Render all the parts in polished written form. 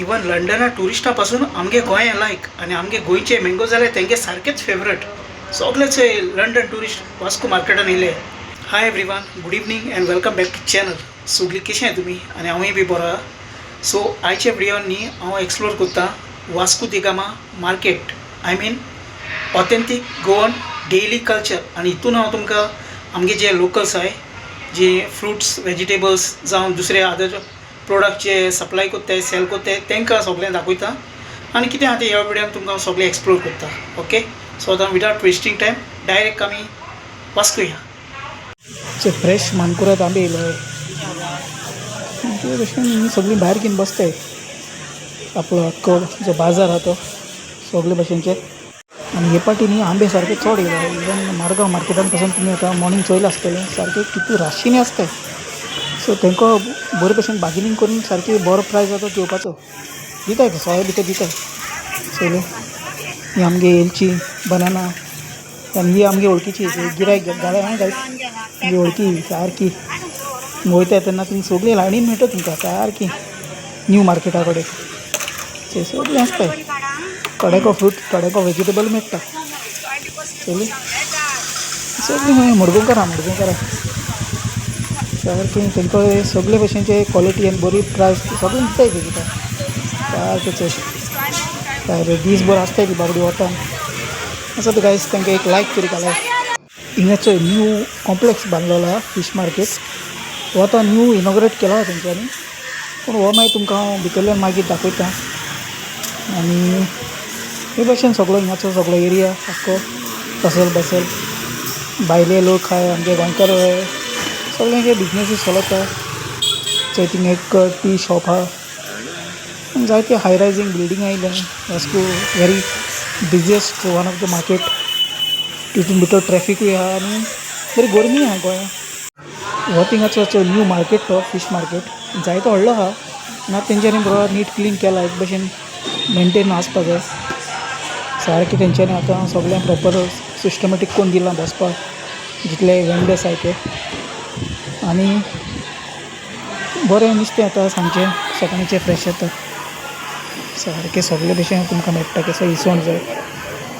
Even लंडना टुरिस्टा पासून आमगे गोंय लायक आनी आमगे गोंयचे मँगो जाल्यार तेंगे सारकेच फेवरेट. सगळेच लंडन टुरिस्ट वास्को मार्केटान येयले. Hi everyone, good evening and welcome back to channel. सगळीं कशें आहे तुमी? आनी हांवूय बी बरो आहा. सो आयच्या व्हिडिओन न्ही हांव एक्सप्लोर करता Vasco da Gama market. I mean authentic Goan daily culture. आनी हितून हांव तुमकां आमगे जे लोकल्स आहाय, जे फ्रुट्स वेजिटेबल्स जावं दुसरे अदर प्रोडक्ट जे सप्लाय कोत्ताय सेल कोत्ताय तांकां सगळें दाखयता आनी कितें आहा तें ह्या व्हिडिओन तुमकां हांव सगळें एक्सप्लोर करता. ओके, सो आतां विदाउट वेस्टींग टायम डायरेक्ट आमी वास्को या. फ्रेश मानकुराद आंबे येयले ते भशेन सगळीं भायर घेवन बसताय. आपलो आख्खो जो बाजार आहा तो सगळे भशेनचे. आनी हे पाटी न्ही आंबे सारके चड येयला. इवन मारगांव मार्केटान पासून तुमी आतां मॉर्निंग चोयलें आसतलें सारके कितू राशींनी आसताय. सो तांकां बरे भशेन बार्गेनींग करून सारकी बरो प्रायस जाता घेवपाचो. दिताय ते सोय भितर दिताय चोयले. ही आमगे एलची बनाना आनी ही आमगे वळखीची गिरायक घाले हांव गायस. आमगे वळखी सारकी वयताय तेन्ना ती सगळीं लायनीन मेळटा तुमकां सारकी न्यू मार्केटा कडेन. ते सगळें आसताय. थोडेको फ्रूट थोडेको वेजिटेबल मेळटा चोयले. सगळीं मडगोंकार सारकें तांकां सगळे भशेनचे क्वॉलिटी आनी बरी प्रायस सगळें दिताय ते तुका सारकें. काय दीस भर आसताय ती बाबडी वतान आसा ते गायस. तांकां एक लायक तरी घालाय. हिंगाचो न्यू कॉम्प्लेक्स बांदलेलो आहा फीश मार्केट. हो आतां न्यू इनॉग्रेट केला तेंच्यांनी. पूण हो मागीर तुमकां हांव भितरल्यान मागीर दाखयता. आनी हे भशेन सगळो हिंगाचो सगळो एरिया आख्खो फसल बसल भायले लोक आहाय आमगे गोंयकार सगळ्यांचे बिजनेसीस चलता. थंय थिंग एक टी शॉप आहा. जायते हाय रायजींग बिल्डींग आयल्या Vasco. Very busiest one of the market. तितून भितर ट्रॅफिकूय आहा आनी बरी गर्मी आहा गोंयांत. हो थिंगाचो न्यू मार्केट तो फीश मार्केट जायतो व्हडलो आहा. आनी तेंच्यांनी बरो नीट क्लीन केला. एक भशेन मेंटेन आसपा जाय सारकें. तेंच्यांनी आतां सगळ्यांक प्रॉपर सिस्टमॅटीक करून दिलां बसपाक जितले वेंडर्स आहाय ते. आनी बरें नुस्तें आतां सांजचें सकाळचें फ्रेश येता सारकें. सगळे भशेन तुमकां मेळटा. केसो इसवण जाय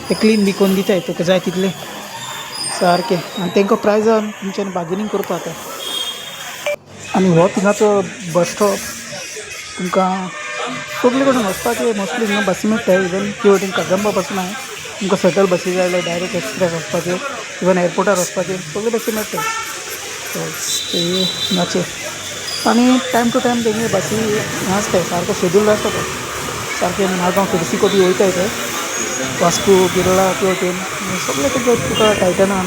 ते क्लीन बी करून दिताय तुका जाय तितलें सारकें. आनी तांकां प्रायजान तुमच्यांनी बार्गेनींग करता आतां. आनी हो थिंगाचो बस स्टॉप तुमकां सगळे कडेन वचपाचें मोस्टली हिंगा बसी मेळटाय. इवन ती वटेन कागंबा पासून आहाय. तुमकां शटल बसी जाय जाल्यार डायरेक्ट एक्सप्रेस वचपाचें. इवन एअरपोर्टार वचपाचें सगळे बसी मेळटाय ते हिंगाचे. आनी टायम टू टायम तेंगे बसी हें आसताय सारको शेड्यूल आसता तो सारकें. मारगांव फिरसिको बी वयताय ते वास्को बिर्ला ते वटेन सगळे तुका तुका टायटनान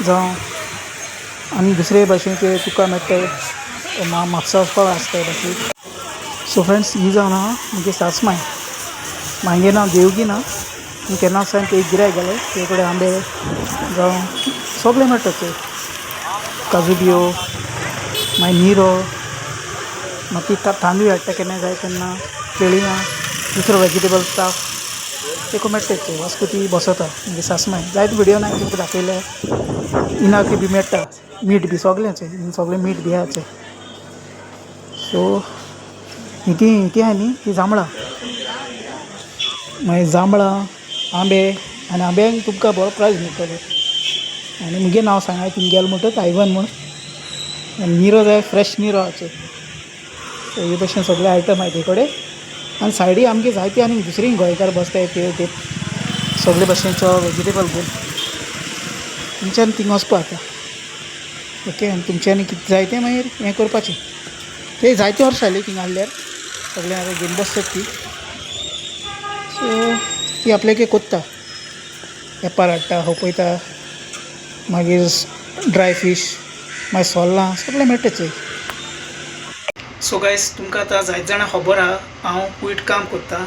जावं आनी दुसरे भाशेचे तुका मेळटाय. म्हापसा वचपाक आसताय बसी. सो फ्रेंड्स, ही जावन आहा म्हणजे सासमाय. म्हाजें नांव देवगी ना. केन्ना वचून ते एक गिरायक घाले ते कडेन आंबे जावं सगळें मेळटा थंय. काजू बियो मागीर निरो मागीर तांदूळ हाडटा केन्ना जाय तेन्ना. केळियां दुसरो वेजिटेबल स्टाफ तेका मेळटा थंय. वास्को ती बसता म्हणजे सासमाय. जायते व्हिडिओन हांवें तुमकां दाखयले. इनाकी बी मेळटा. मीठ बी सगळेंच सगळें मीठ बी आहा थंय. सो हिती आहा न्ही ती जांबळां मागीर जांबळां आंबे. आनी आंब्यांक तुमकां बरो प्रायस मेळटलो. आनी मुगे नांव सांगाय थिंग गेलो म्हणटच आयवन म्हूण. आनी निरो जाय फ्रेश निरो आहा थंय. सो हे भशेन सगळे आयटम आहाय ते कडेन. आनी सायडीक आमगे जायते आनी दुसरीय गोंयकार बसताय ते सगळे भशेनचो वेजिटेबल घेवन. तुमच्यानी थिंग वचपा आतां. ओके. आनी तुमच्यांनी कितें जाय तें मागीर हें करपाचें. ते जायते वर्स जालीं थिंग आहल्यार सगळें आतां घेवन बसतात ती. सो ती आपल्याक कोत्ता वेपार हाडटा होपयता. मागीर ड्राय फीश मागीर सोल्लां सगळें मेळटा थंय. सो गायस, तुमकां आतां जायत जाणां खबर आहा हांव कुयट काम करता.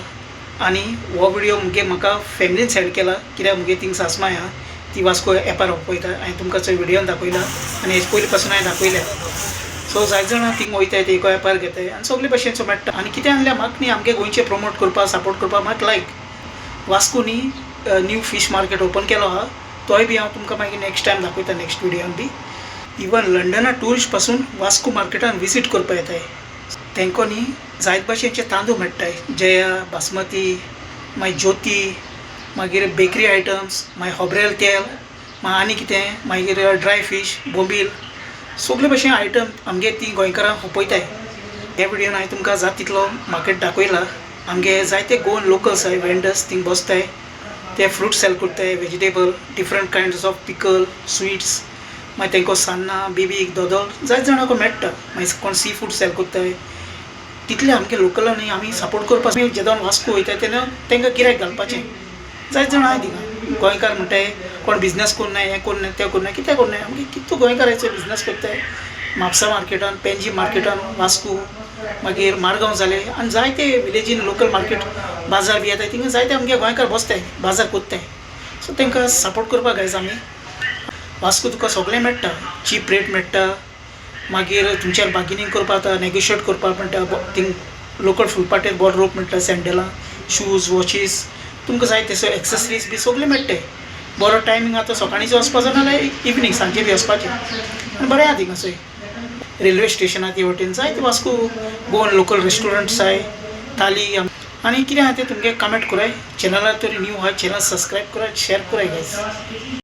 आनी हो व्हिडिओ मुगे म्हाका फॅमिलीन सेंड केला कित्याक मुगे थिंग सासमाय आहा ती वास्को एपार होपयता. हांवें तुमकां चोय व्हिडिओन दाखयला आनी हेजे पयलीं पासून हांवें दाखयल्या. सो जायत जाणां थिंग वयताय ते एपार घेताय आनी सगळे भशेनचो मेळटा. आनी कितें आहल्यार म्हाका न्ही आमगे गोंयचे प्रमोट करपाक सपोर्ट करपाक म्हाका लायक. वास्को न्ही न्यू फीश मार्केट ओपन केलो आहा. तोय बी हांव तुमकां मागीर नेक्स्ट टायम दाखयता नेक्स्ट व्हिडिओन बी. इवन लंडना टुरिस्ट पासून वास्को मार्केटान विजीट करपा येताय. तांकां न्ही जायत भाशेचे तांदूळ मेळटाय, जया, बासमती, मागीर ज्योती, मागीर बेकरी आयटम्स, मागीर खोबरेल तेल, मागीर आनी कितें, मागीर ड्राय फीश, बोंबील, सगळे भशेन आयटम आमगे ती गोंयकारांक ओपयताय. ह्या व्हिडियोन हांवें तुमकां जाता तितलो मार्केट दाखयला. आमगे जायते गोवन लोकल्स आहाय वेंडर्स थिंग बसताय. ते फ्रूट सेल करताय, vegetable, different kinds of pickle, sweets, मागीर तांकां सान्नां, बिबीक, दोदोल जायत जाणांक मेळटा. मागीर कोण सी फूड सेल करताय. तितले आमगे लोकलांनी आमी सपोर्ट करपाक जेदोन वास्को वयताय तेन्ना तांकां गिरायक घालपाचें. जायत जाणां आहाय थिंगा गोंयकार म्हणटाय कोण बिजनेस करनाय, हें करनाय, तें करनाय, कितें करनाय, आमगे कितू गोंयकारांचो बिजनेस करताय. म्हापसा मार्केटान, पेनजी मार्केटान, वास्को, मागीर मारगांव जालें, आनी जायते विलेजीन लोकल मार्केट बाजार बी येताय थिंगा जायते आमगे गोंयकार बसताय, बाजार कोत्ताय. सो तांकां सपोर्ट करपाक गायज आमी. वास्को तुका सगळें मेळटा, चीप रेट मेळटा. मागीर तुमच्यार बार्गेनींग करपाक जाता, नेगोशिएट करपाक मेळटा. थिंग लोकल फुलपाटेर बरो रोप मेळटा, सँडलां, शूज, वॉचीस, तुमकां जाय तसो एक्सेसरीज बी सगळे मेळटाय. बरो टायमींग आतां सकाळींचो वचपाचो नाजाल्यार इवनींग सांजे बी वचपाचें. आनी बरें आहा थिंगा सय. रेल्वे स्टेशनार ते वटेन जायते वास्को गोवन लोकल रेस्टोरंट्स आहाय, थाली आनी कितें आहा तें तुमगे कमेंट कराय. चॅनलार तरी न्यू आहाय, चॅनल सबस्क्रायब कराय, शेअर कराय गायज.